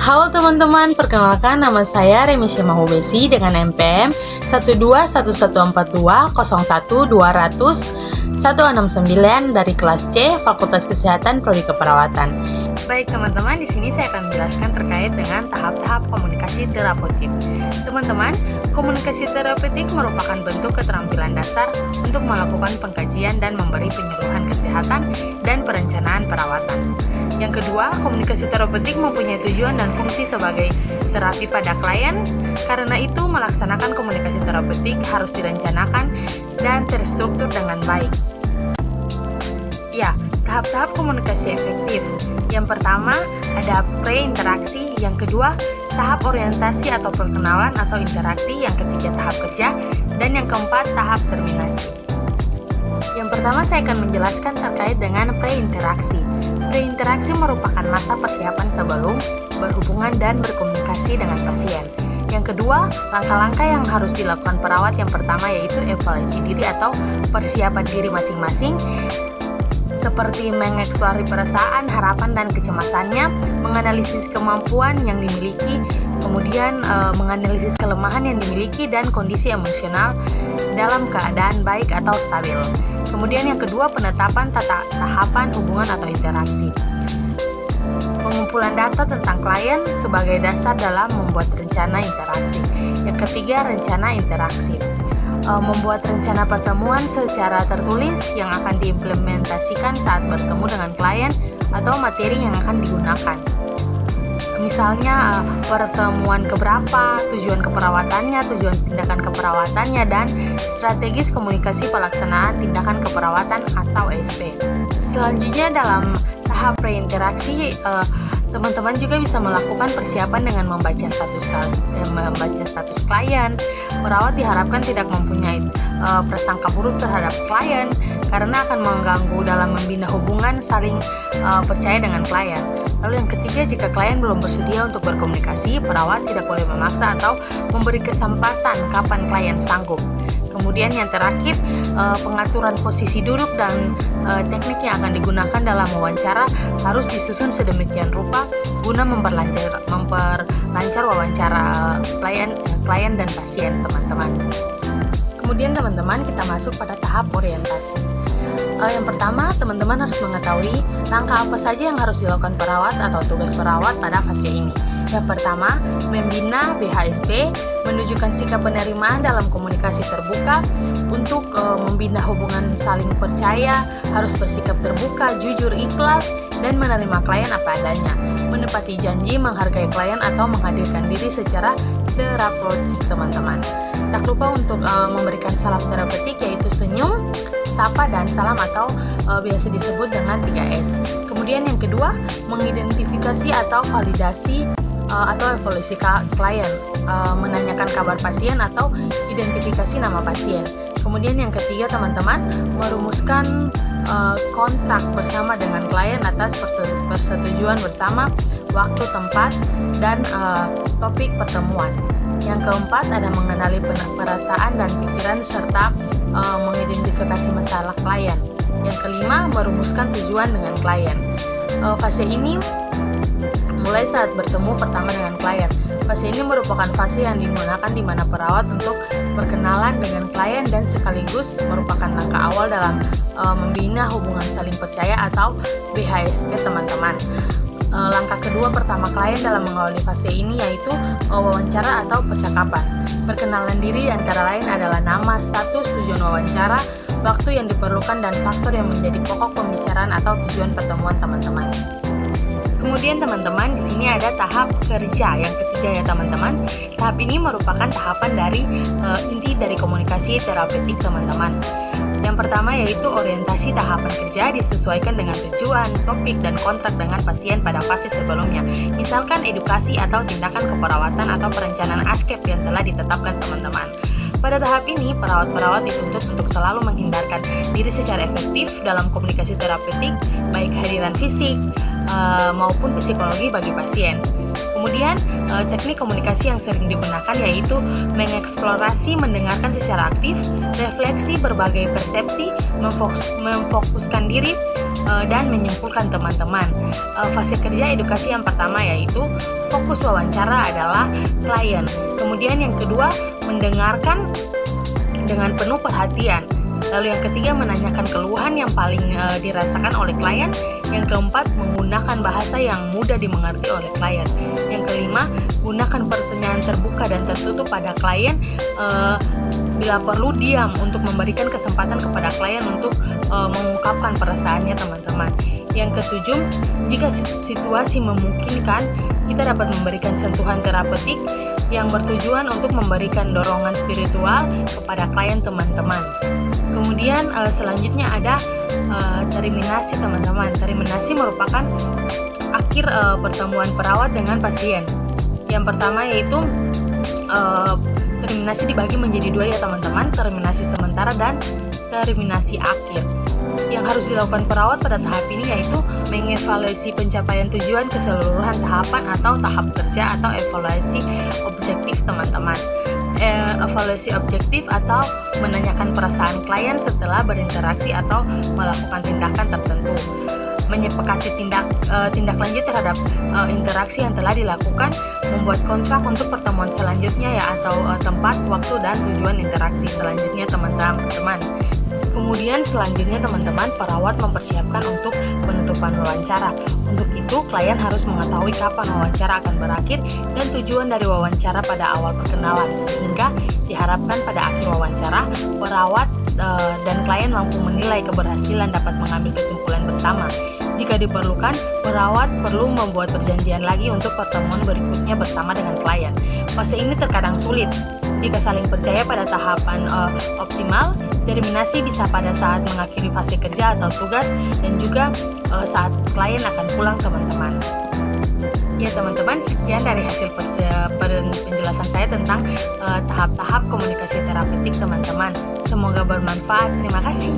Halo teman-teman, perkenalkan nama saya Remisya Mahubesi dengan NPM 12114201200 dari kelas C Fakultas Kesehatan Prodi Keperawatan. Baik teman-teman, di sini saya akan menjelaskan terkait dengan tahap-tahap komunikasi terapeutik. Teman-teman, komunikasi terapeutik merupakan bentuk keterampilan dasar untuk melakukan pengkajian dan memberi penyuluhan kesehatan dan perencanaan perawatan. Yang kedua, komunikasi terapeutik mempunyai tujuan dan fungsi sebagai terapi pada klien. Karena itu, melaksanakan komunikasi terapeutik harus direncanakan dan terstruktur dengan baik. Ya, tahap-tahap komunikasi efektif. Yang pertama, ada pre-interaksi. Yang kedua, tahap orientasi atau perkenalan atau interaksi. Yang ketiga, tahap kerja. Dan yang keempat, tahap terminasi. Yang pertama, saya akan menjelaskan terkait dengan pre-interaksi. Pre-interaksi merupakan masa persiapan sebelum berhubungan dan berkomunikasi dengan pasien. Yang kedua, langkah-langkah yang harus dilakukan perawat yang pertama yaitu evaluasi diri atau persiapan diri masing-masing, seperti mengeksplorasi perasaan, harapan, dan kecemasannya, menganalisis kemampuan yang dimiliki, kemudian menganalisis kelemahan yang dimiliki, dan kondisi emosional dalam keadaan baik atau stabil. Kemudian yang kedua, penetapan tahapan hubungan atau interaksi. Pengumpulan data tentang klien sebagai dasar dalam membuat rencana interaksi. Yang ketiga, rencana interaksi. Membuat rencana pertemuan secara tertulis yang akan diimplementasikan saat bertemu dengan klien atau materi yang akan digunakan. Misalnya pertemuan keberapa, tujuan keperawatannya, tujuan tindakan keperawatannya, dan strategis komunikasi pelaksanaan tindakan keperawatan atau SP. Selanjutnya dalam tahap reinteraksi, teman-teman juga bisa melakukan persiapan dengan membaca status klien. Perawat diharapkan tidak mempunyai prasangka buruk terhadap klien karena akan mengganggu dalam membina hubungan saling percaya dengan klien. Lalu yang ketiga, jika klien belum bersedia untuk berkomunikasi, perawat tidak boleh memaksa atau memberi kesempatan kapan klien sanggup. Kemudian yang terakhir, pengaturan posisi duduk dan teknik yang akan digunakan dalam wawancara harus disusun sedemikian rupa guna memperlancar wawancara klien dan pasien, teman-teman. Kemudian teman-teman, kita masuk pada tahap orientasi. Yang pertama, teman-teman harus mengetahui langkah apa saja yang harus dilakukan perawat atau tugas perawat pada fase ini. Yang pertama, membina BHSP, menunjukkan sikap penerimaan dalam komunikasi terbuka. Untuk membina hubungan saling percaya, harus bersikap terbuka, jujur, ikhlas, dan menerima klien apa adanya. Menepati janji, menghargai klien, atau menghadirkan diri secara terapeutik, teman-teman. Tak lupa untuk memberikan salam terapeutik, yaitu senyum, sapa, dan salam atau biasa disebut dengan 3S. Kemudian yang kedua, mengidentifikasi atau validasi atau evaluasi klien, menanyakan kabar pasien atau identifikasi nama pasien. Kemudian yang ketiga, teman-teman, merumuskan kontrak bersama dengan klien atas persetujuan bersama waktu, tempat, dan topik pertemuan. Yang keempat, ada mengenali perasaan dan pikiran serta mengidentifikasi masalah klien. Yang kelima, merumuskan tujuan dengan klien. Fase ini mulai saat bertemu pertama dengan klien. Fase ini merupakan fase yang digunakan di mana perawat untuk berkenalan dengan klien dan sekaligus merupakan langkah awal dalam membina hubungan saling percaya atau BHSP, teman-teman. Langkah kedua pertama klien dalam mengawali fase ini yaitu wawancara atau percakapan. Perkenalan diri antara lain adalah nama, status, tujuan wawancara, waktu yang diperlukan, dan faktor yang menjadi pokok pembicaraan atau tujuan pertemuan, teman-teman. Kemudian teman-teman, di sini ada tahap kerja yang ketiga ya teman-teman. Tahap ini merupakan tahapan dari inti dari komunikasi terapeutik, teman-teman. Yang pertama yaitu orientasi. Tahapan kerja disesuaikan dengan tujuan, topik, dan kontrak dengan pasien pada fase sebelumnya. Misalkan edukasi atau tindakan keperawatan atau perencanaan ASKEP yang telah ditetapkan, teman-teman. Pada tahap ini, perawat-perawat dituntut untuk selalu menghindarkan diri secara efektif dalam komunikasi terapeutik, baik hadiran fisik maupun psikologi bagi pasien. Kemudian teknik komunikasi yang sering digunakan yaitu mengeksplorasi, mendengarkan secara aktif, refleksi berbagai persepsi, memfokuskan diri, dan menyimpulkan teman-teman. Fase kerja edukasi yang pertama yaitu fokus wawancara adalah klien. Kemudian yang kedua, mendengarkan dengan penuh perhatian. Lalu yang ketiga, menanyakan keluhan yang paling dirasakan oleh klien. Yang keempat, menggunakan bahasa yang mudah dimengerti oleh klien. Yang kelima, gunakan pertanyaan terbuka dan tertutup pada klien. Bila perlu, diam untuk memberikan kesempatan kepada klien untuk mengungkapkan perasaannya, teman-teman. Yang ketujuh, jika situasi memungkinkan, kita dapat memberikan sentuhan terapeutik yang bertujuan untuk memberikan dorongan spiritual kepada klien, teman-teman. Kemudian selanjutnya ada terminasi, teman-teman. Terminasi merupakan akhir pertemuan perawat dengan pasien. Yang pertama yaitu terminasi dibagi menjadi dua ya, teman-teman. Terminasi sementara dan terminasi akhir. Yang harus dilakukan perawat pada tahap ini yaitu mengevaluasi pencapaian tujuan keseluruhan tahapan atau tahap kerja atau evaluasi objektif, teman-teman. Evaluasi objektif atau menanyakan perasaan klien setelah berinteraksi atau melakukan tindakan tertentu. Menyepakati tindak lanjut terhadap interaksi yang telah dilakukan, membuat kontrak untuk pertemuan selanjutnya ya, atau tempat, waktu, dan tujuan interaksi selanjutnya, teman-teman. Kemudian selanjutnya, teman-teman, perawat mempersiapkan untuk penutupan wawancara. Untuk itu, klien harus mengetahui kapan wawancara akan berakhir dan tujuan dari wawancara pada awal perkenalan, sehingga diharapkan pada akhir wawancara, perawat dan klien mampu menilai keberhasilan, dapat mengambil kesimpulan bersama. Jika diperlukan, perawat perlu membuat perjanjian lagi untuk pertemuan berikutnya bersama dengan klien. Fase ini terkadang sulit. Jika saling percaya pada tahapan optimal, terminasi bisa pada saat mengakhiri fase kerja atau tugas dan juga saat klien akan pulang, teman-teman. Ya, teman-teman, sekian dari hasil penjelasan saya tentang tahap-tahap komunikasi terapeutik, teman-teman. Semoga bermanfaat. Terima kasih.